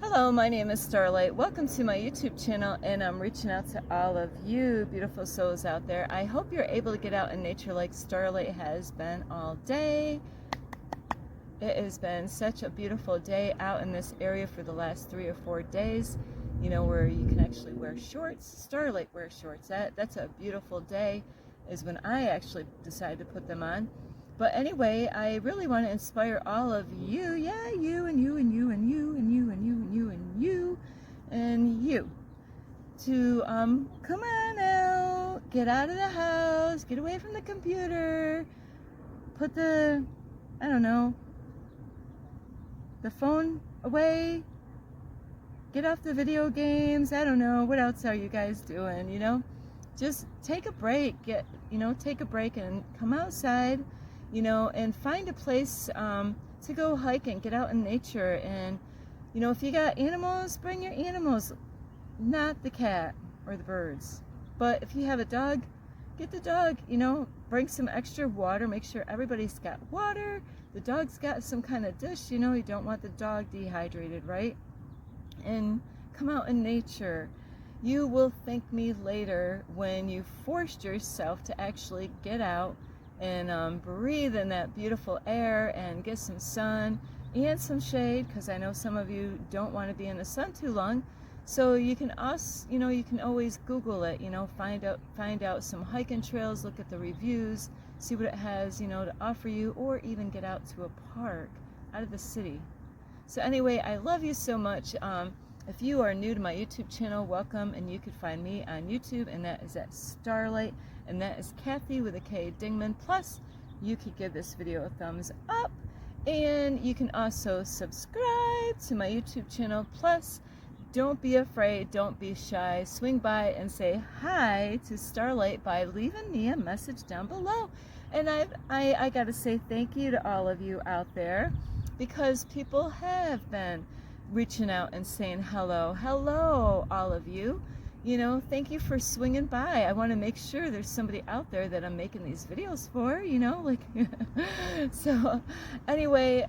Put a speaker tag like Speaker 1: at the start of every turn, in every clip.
Speaker 1: Hello, my name is Starlight. Welcome to my YouTube channel, and I'm reaching out to all of you beautiful souls out there. I hope you're able to get out in nature like Starlight has been all day. It has been such a beautiful day out in this area for the last 3 or 4 days, you know, where you can actually wear shorts. Starlight wears shorts. That's a beautiful day is when I actually decided to put them on. But anyway, I really want to inspire all of you, yeah, you and you and you and you and you and you and you and you and you to come on out, get out of the house, get away from the computer, put the, I don't know, the phone away, get off the video games. I don't know, what else are you guys doing, you know? Just take a break, take a break and come outside, and find a place to go hike and get out in nature. And, if you got animals, bring your animals, not the cat or the birds. But if you have a dog, get the dog, bring some extra water, make sure everybody's got water. The dog's got some kind of dish, you don't want the dog dehydrated, right? And come out in nature. You will thank me later when you forced yourself to actually get out and breathe in that beautiful air and get some sun and some shade, because I know some of you don't want to be in the sun too long. So you can also, you can always Google it, find out some hiking trails, look at the reviews, see what it has, to offer you, or even get out to a park out of the city. So anyway, I love you so much. If you are new to my YouTube channel, welcome, and you can find me on YouTube, and that is at Starlight, and that is Kathy with a K Dingman. Plus, you could give this video a thumbs up, and you can also subscribe to my YouTube channel. Plus, don't be afraid, don't be shy. Swing by and say hi to Starlight by leaving me a message down below. And I gotta say thank you to all of you out there, because people have been reaching out and saying hello, all of you. Thank you for swinging by. I want to make sure there's somebody out there that I'm making these videos for, so anyway,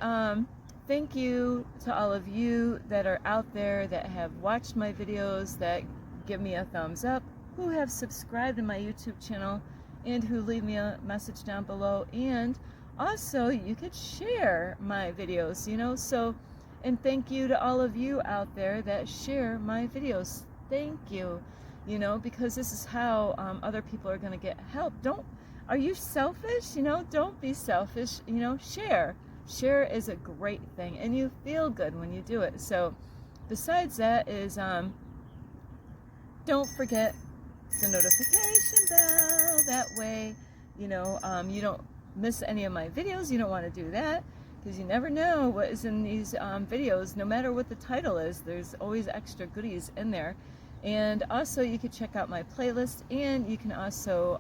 Speaker 1: thank you to all of you that are out there that have watched my videos, that give me a thumbs up, who have subscribed to my YouTube channel, and who leave me a message down below. And also, you could share my videos, and thank you to all of you out there that share my videos. Thank you, because this is how other people are going to get help. Are you selfish? Don't be selfish, share. Share is a great thing, and you feel good when you do it. So besides that is, don't forget the notification bell. That way, you don't miss any of my videos. You don't want to do that, because you never know what is in these videos. No matter what the title is, there's always extra goodies in there. And also, you can check out my playlist, and you can also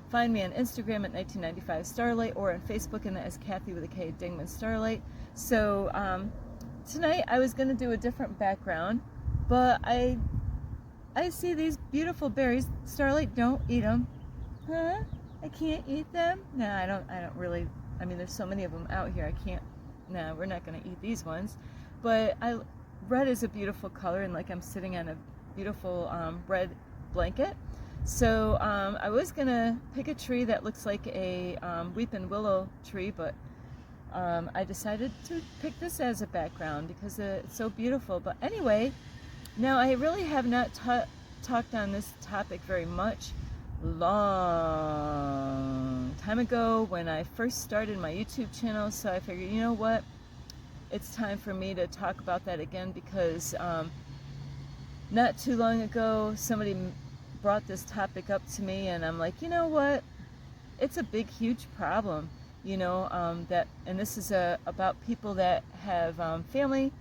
Speaker 1: find me on Instagram at 1995 Starlight, or on Facebook, and that is Kathy with a K Dingman Starlight. So tonight I was going to do a different background, but I see these beautiful berries. Starlight, don't eat them. Huh? I can't eat them? No, I don't really. I mean, there's so many of them out here. I can't. No, we're not going to eat these ones. But red is a beautiful color, and like I'm sitting on a beautiful red blanket. So I was going to pick a tree that looks like a weeping willow tree, but I decided to pick this as a background because it's so beautiful. But anyway, now I really have not talked on this topic very much. Long time ago when I first started my YouTube channel, so I figured, you know what, it's time for me to talk about that again, because not too long ago somebody brought this topic up to me, and I'm like, you know what, it's a big huge problem, that, and this is about people that have family,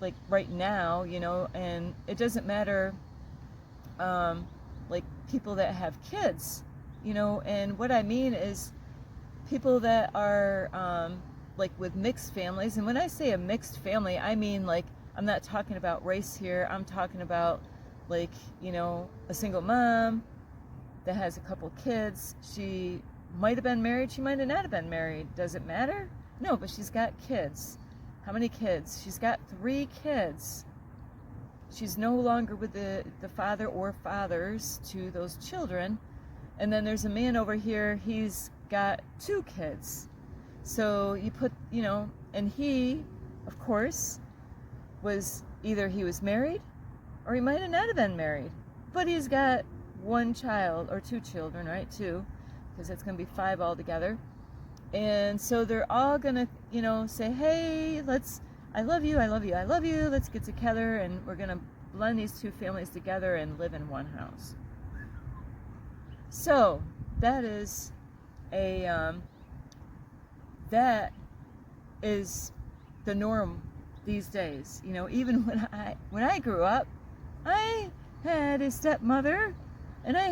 Speaker 1: like right now, and it doesn't matter, like people that have kids, and what I mean is people that are like with mixed families. And when I say a mixed family, I mean, like, I'm not talking about race here. I'm talking about, like, a single mom that has a couple kids. She might have been married, she might have not have been married. Does it matter? No, but she's got kids. How many kids? She's got 3 kids. She's no longer with the father or fathers to those children. And then there's a man over here, he's got 2 kids. So you put, and he, of course, was either he was married or he might have not have been married. But he's got 1 child or 2 children, right? 2, because it's going to be 5 altogether. And so they're all going to, say, hey, I love you, I love you, I love you. Let's get together and we're going to blend these 2 families together and live in one house. So that is that is the norm these days. Even when I grew up, I had a stepmother, and I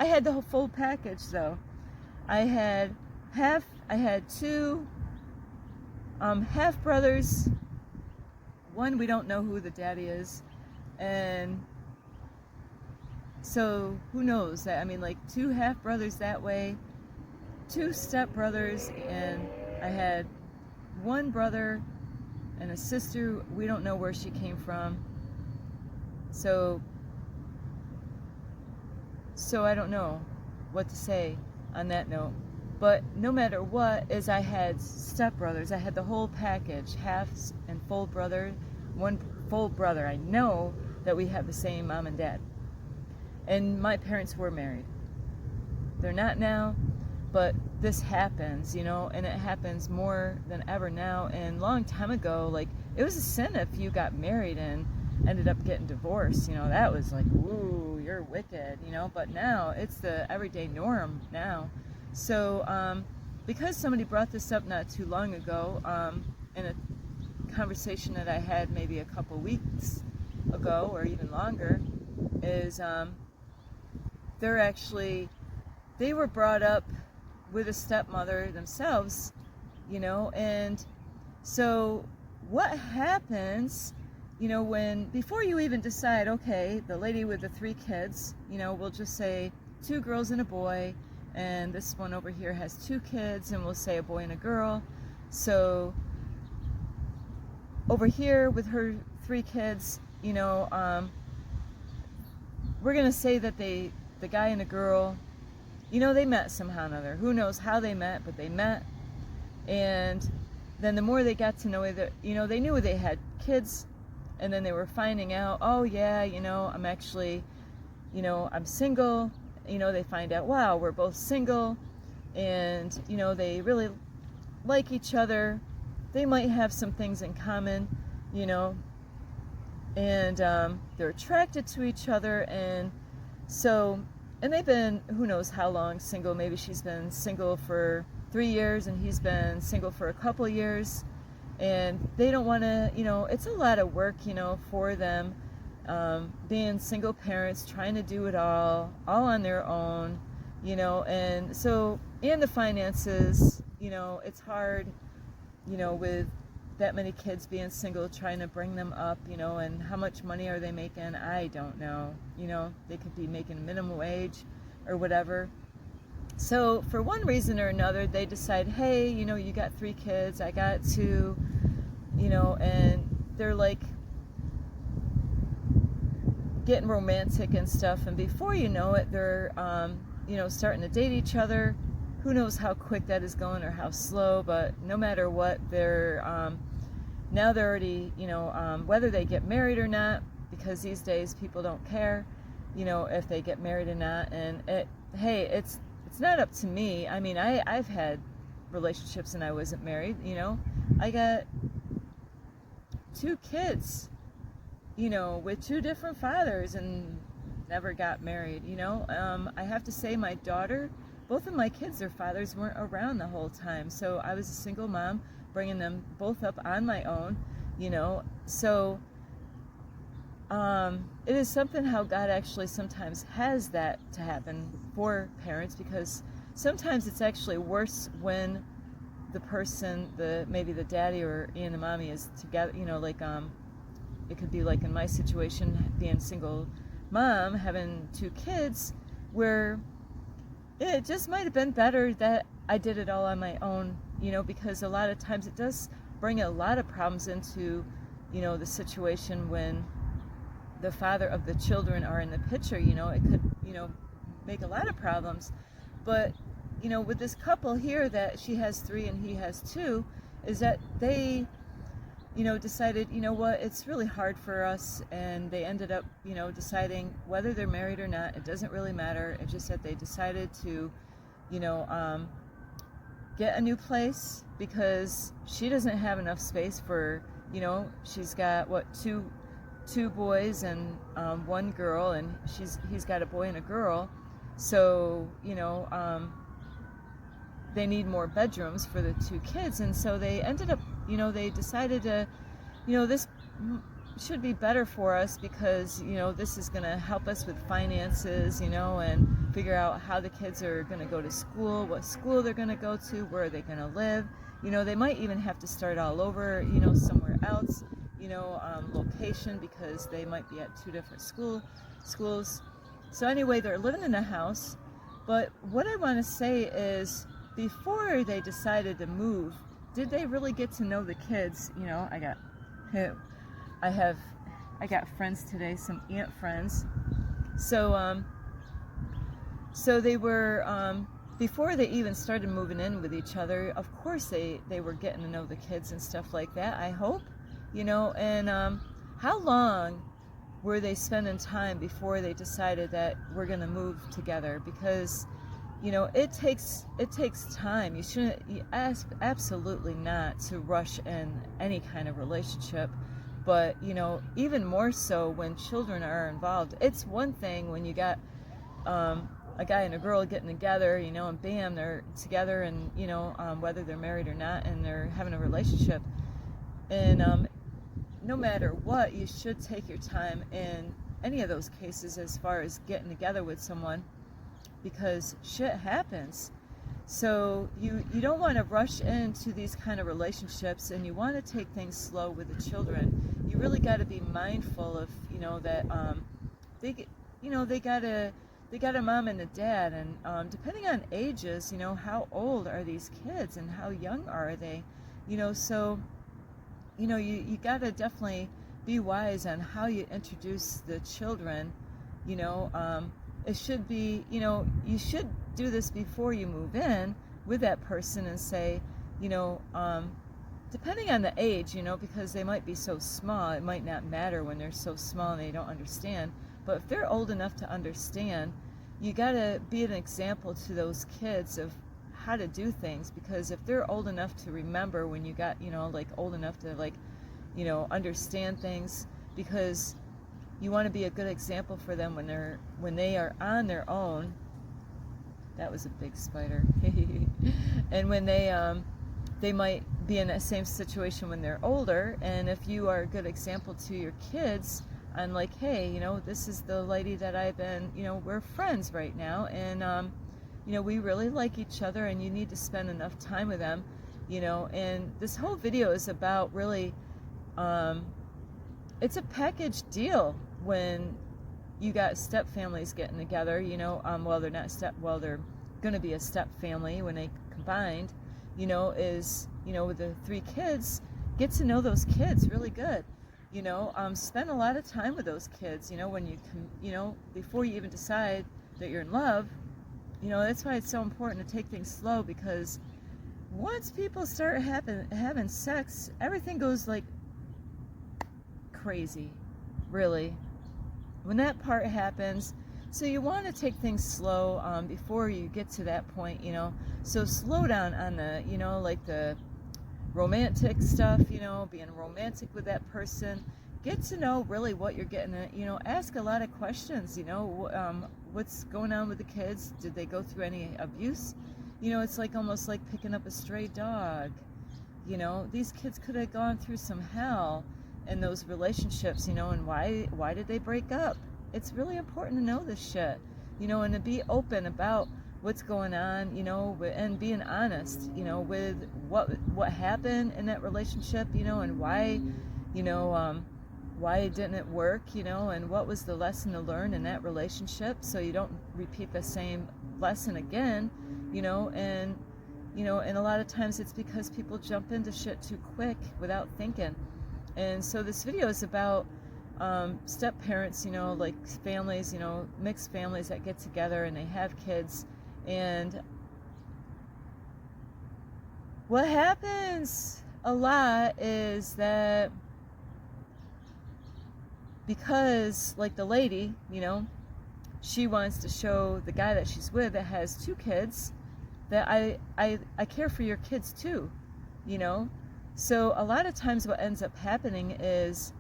Speaker 1: had the whole full package though. I had 2 half brothers. One, we don't know who the daddy is, and so who knows that? 2 half brothers that way, 2 step brothers, and I had 1 brother and a sister. We don't know where she came from. So I don't know what to say on that note. But no matter what, is I had stepbrothers. I had the whole package, half and full brother, 1 full brother. I know that we have the same mom and dad. And my parents were married. They're not now, but this happens, and it happens more than ever now. And long time ago, it was a sin if you got married and ended up getting divorced. That was like, ooh, you're wicked, but now it's the everyday norm now. So because somebody brought this up not too long ago, in a conversation that I had maybe a couple weeks ago or even longer, is they were brought up with a stepmother themselves, and so what happens, before you even decide, okay, the lady with the 3 kids, we'll just say 2 girls and a boy, and this one over here has 2 kids, and we'll say a boy and a girl. So over here with her 3 kids, we're gonna say that the guy and the girl, they met somehow or another. Who knows how they met, but they met. And then the more they got to know either, they knew they had kids, and then they were finding out, oh yeah, I'm actually, I'm single. They find out, wow, we're both single, and they really like each other. They might have some things in common, and they're attracted to each other. And so, and they've been, who knows how long single. Maybe she's been single for 3 years and he's been single for a couple years, and they don't want to, it's a lot of work, for them, being single parents, trying to do it all on their own, and so, and the finances, it's hard, with that many kids being single, trying to bring them up, and how much money are they making? I don't know. They could be making minimum wage or whatever. So for one reason or another, they decide, hey, you got 3 kids, I got 2, and they're getting romantic and stuff. And before you know it, they're, starting to date each other. Who knows how quick that is going or how slow, but no matter what, they're now they're already, whether they get married or not, because these days people don't care, if they get married or not. And it's not up to me. I've had relationships and I wasn't married. I got 2 kids, with 2 different fathers, and never got married. I have to say, my daughter, both of my kids, their fathers weren't around the whole time, so I was a single mom, bringing them both up on my own, so it is something how God actually sometimes has that to happen for parents, because sometimes it's actually worse when the person, maybe the daddy or the mommy is together, it could be like in my situation, being single mom, having 2 kids, where it just might have been better that I did it all on my own, because a lot of times it does bring a lot of problems into, the situation when the father of the children are in the picture. It could, make a lot of problems. But, with this couple here that she has 3 and he has 2, is that they, decided, what, it's really hard for us, and they ended up, deciding whether they're married or not, it doesn't really matter. It's just that they decided to, get a new place because she doesn't have enough space for, she's got, what, two boys and 1 girl, and he's got a boy and a girl. So, they need more bedrooms for the 2 kids, and so they ended up, they decided to, this should be better for us because, this is going to help us with finances, and figure out how the kids are going to go to school, what school they're going to go to, where are they going to live. They might even have to start all over, somewhere else, location, because they might be at 2 different schools. So anyway, they're living in a house. But what I want to say is, before they decided to move, did they really get to know the kids? I got friends today, some aunt friends. So they were, before they even started moving in with each other, of course they were getting to know the kids and stuff like that, I hope, and how long were they spending time before they decided that we're going to move together? Because it takes time. You shouldn't, absolutely not to rush in any kind of relationship. But, even more so when children are involved. It's one thing when you got a guy and a girl getting together, and bam, they're together, and, whether they're married or not, and they're having a relationship. And no matter what, you should take your time in any of those cases as far as getting together with someone, because shit happens. So you don't want to rush into these kind of relationships, and you want to take things slow with the children. You really got to be mindful of, that they got a mom and a dad, and depending on ages, how old are these kids and how young are they, so you got to definitely be wise on how you introduce the children. It should be, you should do this before you move in with that person and say, depending on the age, because they might be so small, it might not matter when they're so small and they don't understand. But if they're old enough to understand, you got to be an example to those kids of how to do things, because if they're old enough to remember when you got, old enough to understand things, because you want to be a good example for them when they are on their own. That was a big spider. And when they might be in that same situation when they're older, and if you are a good example to your kids on hey, this is the lady that I've been, we're friends right now, and we really like each other, and you need to spend enough time with them, and this whole video is about really, it's a package deal when you got step families getting together, they're going to be a step family when they combined, with the 3 kids, get to know those kids really good, spend a lot of time with those kids, when you before you even decide that you're in love. That's why it's so important to take things slow, because once people start having sex, everything goes crazy, really, when that part happens. So you want to take things slow before you get to that point, so slow down on the, the romantic stuff, being romantic with that person. Get to know really what you're getting at, ask a lot of questions, what's going on with the kids? Did they go through any abuse? It's almost like picking up a stray dog. These kids could have gone through some hell in those relationships, and why did they break up? It's really important to know this shit, and to be open about what's going on, and being honest, with what happened in that relationship, and why it didn't work, and what was the lesson to learn in that relationship, so you don't repeat the same lesson again, and You know, and a lot of times it's because people jump into shit too quick without thinking. And so this video is about step parents, you know, like families, you know, mixed families that get together and they have kids. And what happens a lot is that because, like the lady, you know, she wants to show the guy that she's with that has 2 kids that I care for your kids too, you know. So a lot of times what ends up happening is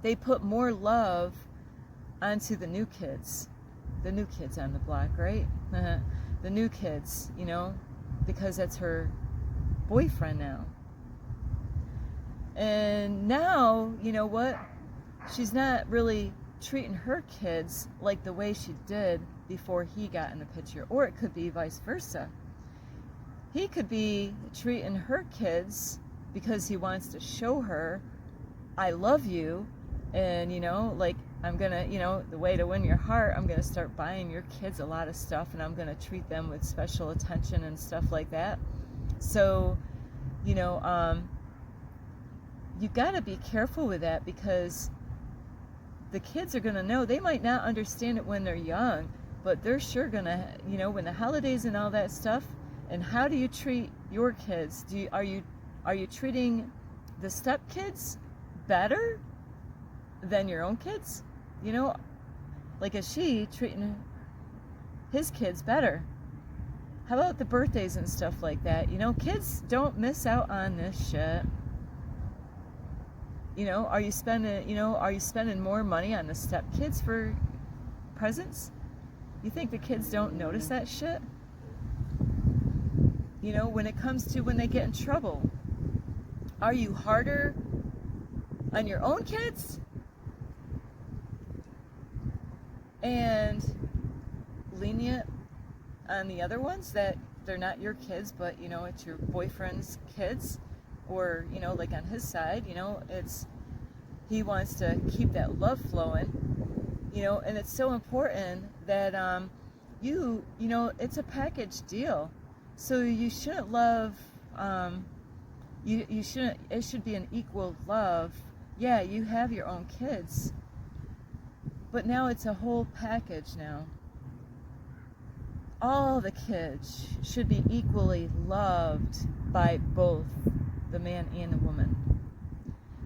Speaker 1: they put more love onto the new kids on the block, right? The new kids, you know, because that's her boyfriend now. And now, you know what? She's not really treating her kids like the way she did before he got in the picture. Or it could be vice versa. He could be treating her kids because he wants to show her, I love you, and, you know, like, I'm gonna, you know, the way to win your heart, I'm gonna start buying your kids a lot of stuff, and I'm gonna treat them with special attention and stuff like that. So, you know, you gotta be careful with that, because the kids are gonna know. They might not understand it when they're young, but they're sure gonna, you know, when the holidays and all that stuff. And how do you treat your kids? Are you treating the stepkids better than your own kids? You know, like, is she treating his kids better? How about the birthdays and stuff like that? You know, kids don't miss out on this shit. You know, are you spending more money on the stepkids for presents? You think the kids don't notice that shit? You know, when it comes to when they get in trouble, are you harder on your own kids and lenient on the other ones that they're not your kids, but, you know, it's your boyfriend's kids? Or, you know, like on his side, you know, he wants to keep that love flowing, you know. And it's so important that you know, it's a package deal. So you shouldn't love, you shouldn't, it should be an equal love. Yeah, you have your own kids, but now it's a whole package now. All the kids should be equally loved by both the man and the woman.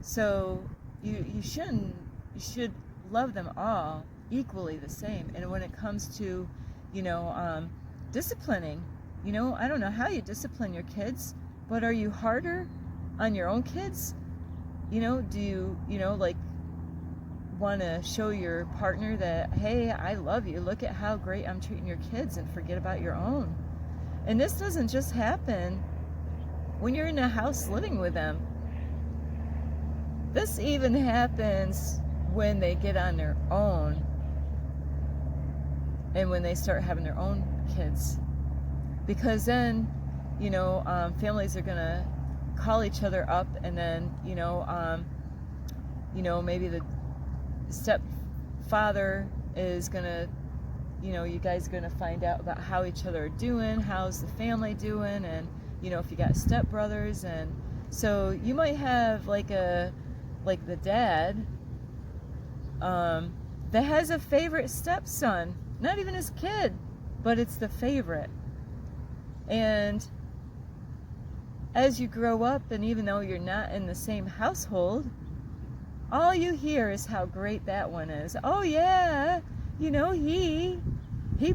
Speaker 1: So you should love them all equally the same. And when it comes to, you know, disciplining, you know, I don't know how you discipline your kids, but are you harder on your own kids? You know, do you know, like, want to show your partner that, hey, I love you, look at how great I'm treating your kids, and forget about your own? And this doesn't just happen when you're in a house living with them. This even happens when they get on their own and when they start having their own kids. Because then, you know, families are going to call each other up, and then, you know, maybe the stepfather is going to, you know, you guys are going to find out about how each other are doing, how's the family doing, and, you know, if you got stepbrothers. And so you might have like the dad that has a favorite stepson, not even his kid, but it's the favorite. And as you grow up, and even though you're not in the same household, all you hear is how great that one is. Oh yeah, you know, he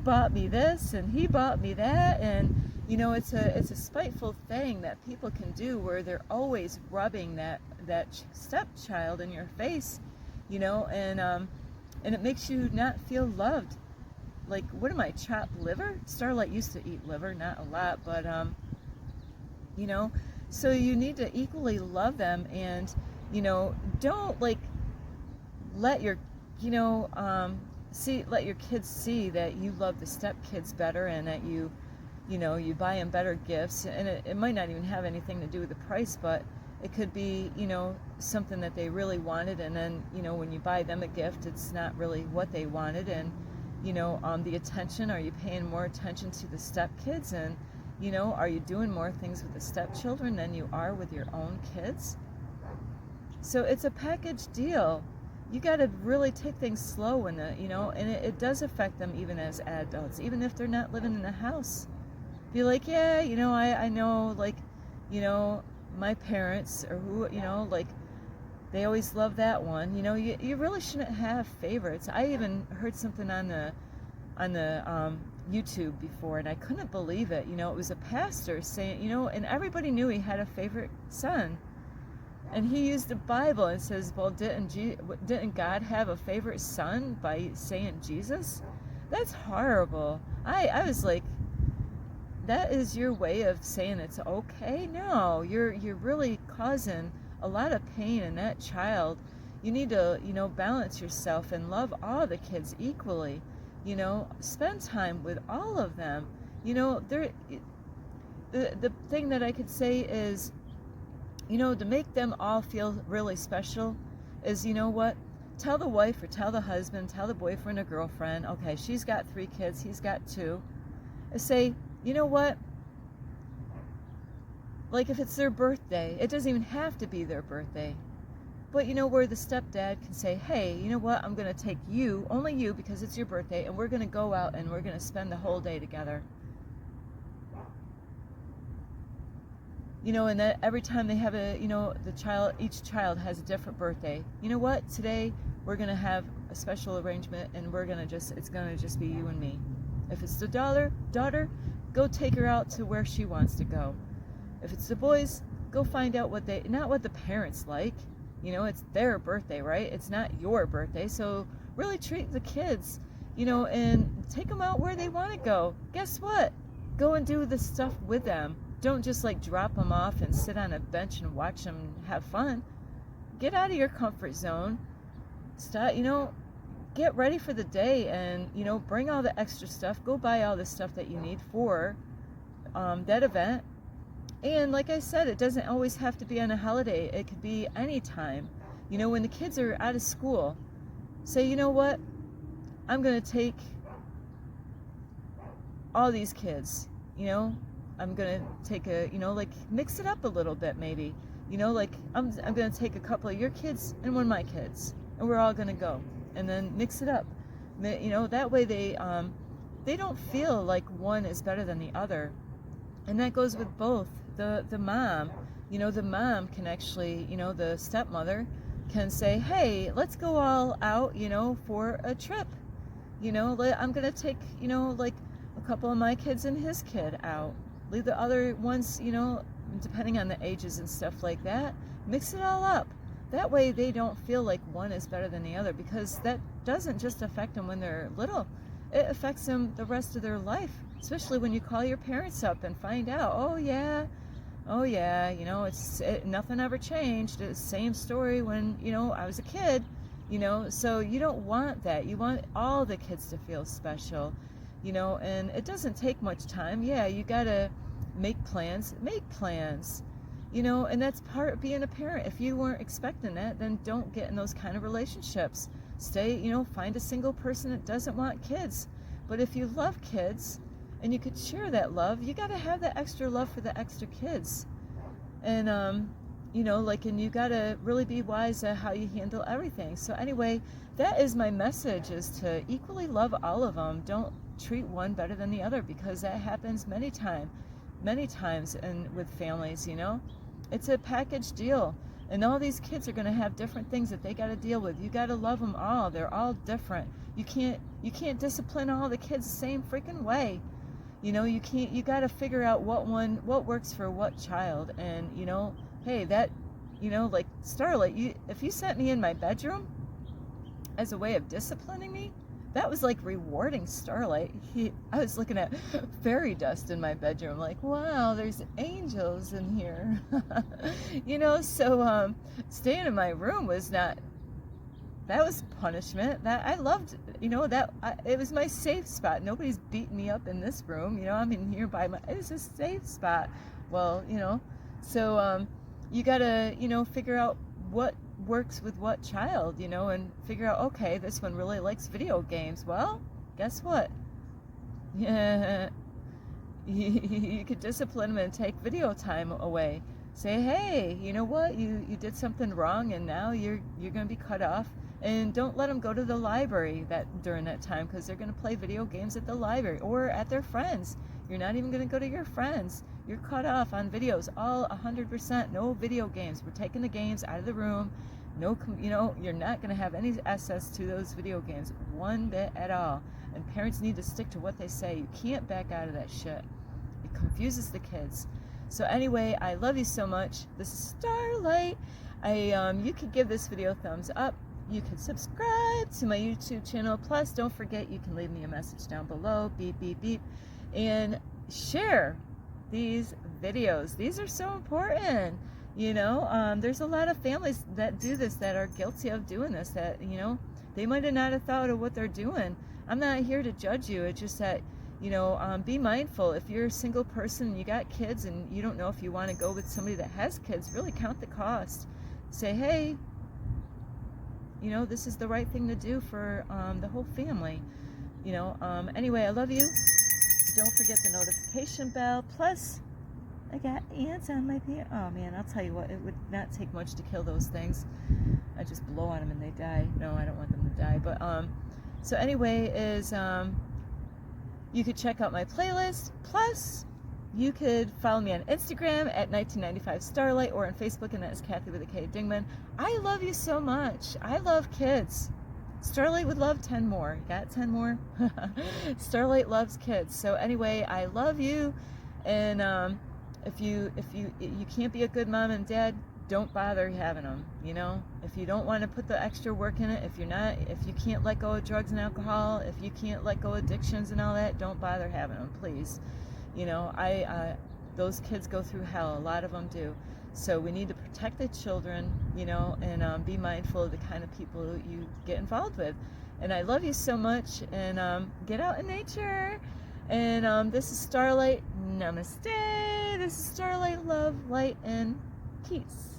Speaker 1: bought me this and he bought me that. And, you know, it's a spiteful thing that people can do, where they're always rubbing that stepchild in your face, you know, and it makes you not feel loved. Like, what am I, chopped liver? Starlight used to eat liver, not a lot, but you know, so you need to equally love them. And, you know, don't, like, let your, you know, let your kids see that you love the stepkids better, and that you know, you buy them better gifts. And it might not even have anything to do with the price, but it could be, you know, something that they really wanted, and then, you know, when you buy them a gift, it's not really what they wanted. And, you know, the attention, are you paying more attention to the stepkids? And, You know, are you doing more things with the stepchildren than you are with your own kids? So it's a package deal. You got to really take things slow in it, you know, and it does affect them even as adults, even if they're not living in a house. Be like, yeah, you know, I know, like, you know, my parents or who, you know, like, they always love that one. You know, you really shouldn't have favorites. I even heard something on the YouTube before, and I couldn't believe it. You know, it was a pastor saying, you know, and everybody knew he had a favorite son. And he used the Bible and says, well, didn't God have a favorite son by saying Jesus? That's horrible. I was like, that is your way of saying it's okay? No, you're really causing a lot of pain in that child. You need to, you know, balance yourself and love all the kids equally. You know, spend time with all of them. You know, the thing that I could say is, you know, to make them all feel really special is, you know what? Tell the wife or tell the husband, tell the boyfriend or girlfriend, okay, she's got 3 kids, he's got 2. Say, you know what? Like if it's their birthday, it doesn't even have to be their birthday. But you know, where the stepdad can say, hey, you know what? I'm going to take you, only you, because it's your birthday, and we're going to go out and we're going to spend the whole day together. You know, and that every time they have a, you know, each child has a different birthday. You know what? Today we're going to have a special arrangement, and it's going to just be you and me. If it's the daughter, go take her out to where she wants to go. If it's the boys, go find out not what the parents like. You know, it's their birthday, right? It's not your birthday. So really treat the kids, you know, and take them out where they want to go. Guess what? Go and do the stuff with them. Don't just like drop them off and sit on a bench and watch them have fun. Get out of your comfort zone. Start, you know, get ready for the day, and, you know, bring all the extra stuff. Go buy all the stuff that you need for that event. And like I said, it doesn't always have to be on a holiday. It could be any time. You know, when the kids are out of school, say, you know what? I'm going to take all these kids, you know, I'm going to take you know, like mix it up a little bit maybe. You know, like I'm going to take a couple of your kids and one of my kids, and we're all going to go, and then mix it up. You know, that way they don't feel like one is better than the other. And that goes with both. The mom, you know, the mom can actually, you know, the stepmother can say, hey, let's go all out, you know, for a trip. You know, I'm going to take, you know, like a couple of my kids and his kid out. Leave the other ones, you know, depending on the ages and stuff like that, mix it all up. That way they don't feel like one is better than the other, because that doesn't just affect them when they're little. It affects them the rest of their life, especially when you call your parents up and find out, oh yeah, you know, nothing ever changed. It's the same story when, you know, I was a kid, you know. So you don't want that. You want all the kids to feel special, you know, and it doesn't take much time. Yeah, you got to make plans, you know, and that's part of being a parent. If you weren't expecting that, then don't get in those kind of relationships. Stay, you know, find a single person that doesn't want kids. But if you love kids, and you could share that love, you got to have that extra love for the extra kids. And, you know, like, and you got to really be wise at how you handle everything. So anyway, that is my message, is to equally love all of them. Don't treat one better than the other, because that happens many times and with families, you know. It's a package deal. And all these kids are going to have different things that they got to deal with. You got to love them all. They're all different. You can't discipline all the kids the same freaking way. You know, you got to figure out what works for what child. And, you know, hey, that, you know, like Starlight, if you sent me in my bedroom as a way of disciplining me, that was like rewarding Starlight. I was looking at fairy dust in my bedroom, like, wow, there's angels in here. You know, so staying in my room was not, that was punishment. That I loved, you know, it was my safe spot. Nobody's beating me up in this room, you know. I'm in here it was a safe spot. Well, you know, so you gotta, you know, figure out what works with what child, you know, and figure out, okay, this one really likes video games. Well, guess what? Yeah, you could discipline them and take video time away. Say, hey, you know what, you did something wrong, and now you're going to be cut off. And don't let them go to the library during that time, because they're going to play video games at the library or at their friends. You're not even going to go to your friends. You're cut off on videos, all 100%. No video games. We're taking the games out of the room. No, you're not going to have any access to those video games one bit at all. And parents need to stick to what they say. You can't back out of that shit. It confuses the kids. So anyway, I love you so much. This is Starlight. You could give this video a thumbs up. You can subscribe to my YouTube channel. Plus, don't forget, you can leave me a message down below. Beep, beep, beep. And share these videos. These are so important. There's a lot of families that do this, that are guilty of doing this, that, they might have not have thought of what they're doing. I'm not here to judge you. It's just that, be mindful. If you're a single person and you got kids and you don't know if you want to go with somebody that has kids, really count the cost. Say, hey, this is the right thing to do for the whole family. Anyway, I love you. Don't forget the notification bell. Plus, I got ants on my pants. Oh man, I'll tell you what, it would not take much to kill those things. I just blow on them and they die. No, I don't want them to die. But so anyway, you could check out my playlist. Plus, you could follow me on Instagram at 1995 Starlight, or on Facebook, and that is Kathy with a K Dingman. I love you so much. I love kids. Starlight would love 10 more. Got 10 more? Starlight loves kids. So anyway, I love you. And if you can't be a good mom and dad, don't bother having them. If you don't want to put the extra work in it, if you can't let go of drugs and alcohol, if you can't let go of addictions and all that, don't bother having them, please. Those kids go through hell. A lot of them do. So we need to protect the children, and be mindful of the kind of people you get involved with. And I love you so much. And get out in nature. And this is Starlight. Namaste. This is Starlight. Love, light, and peace.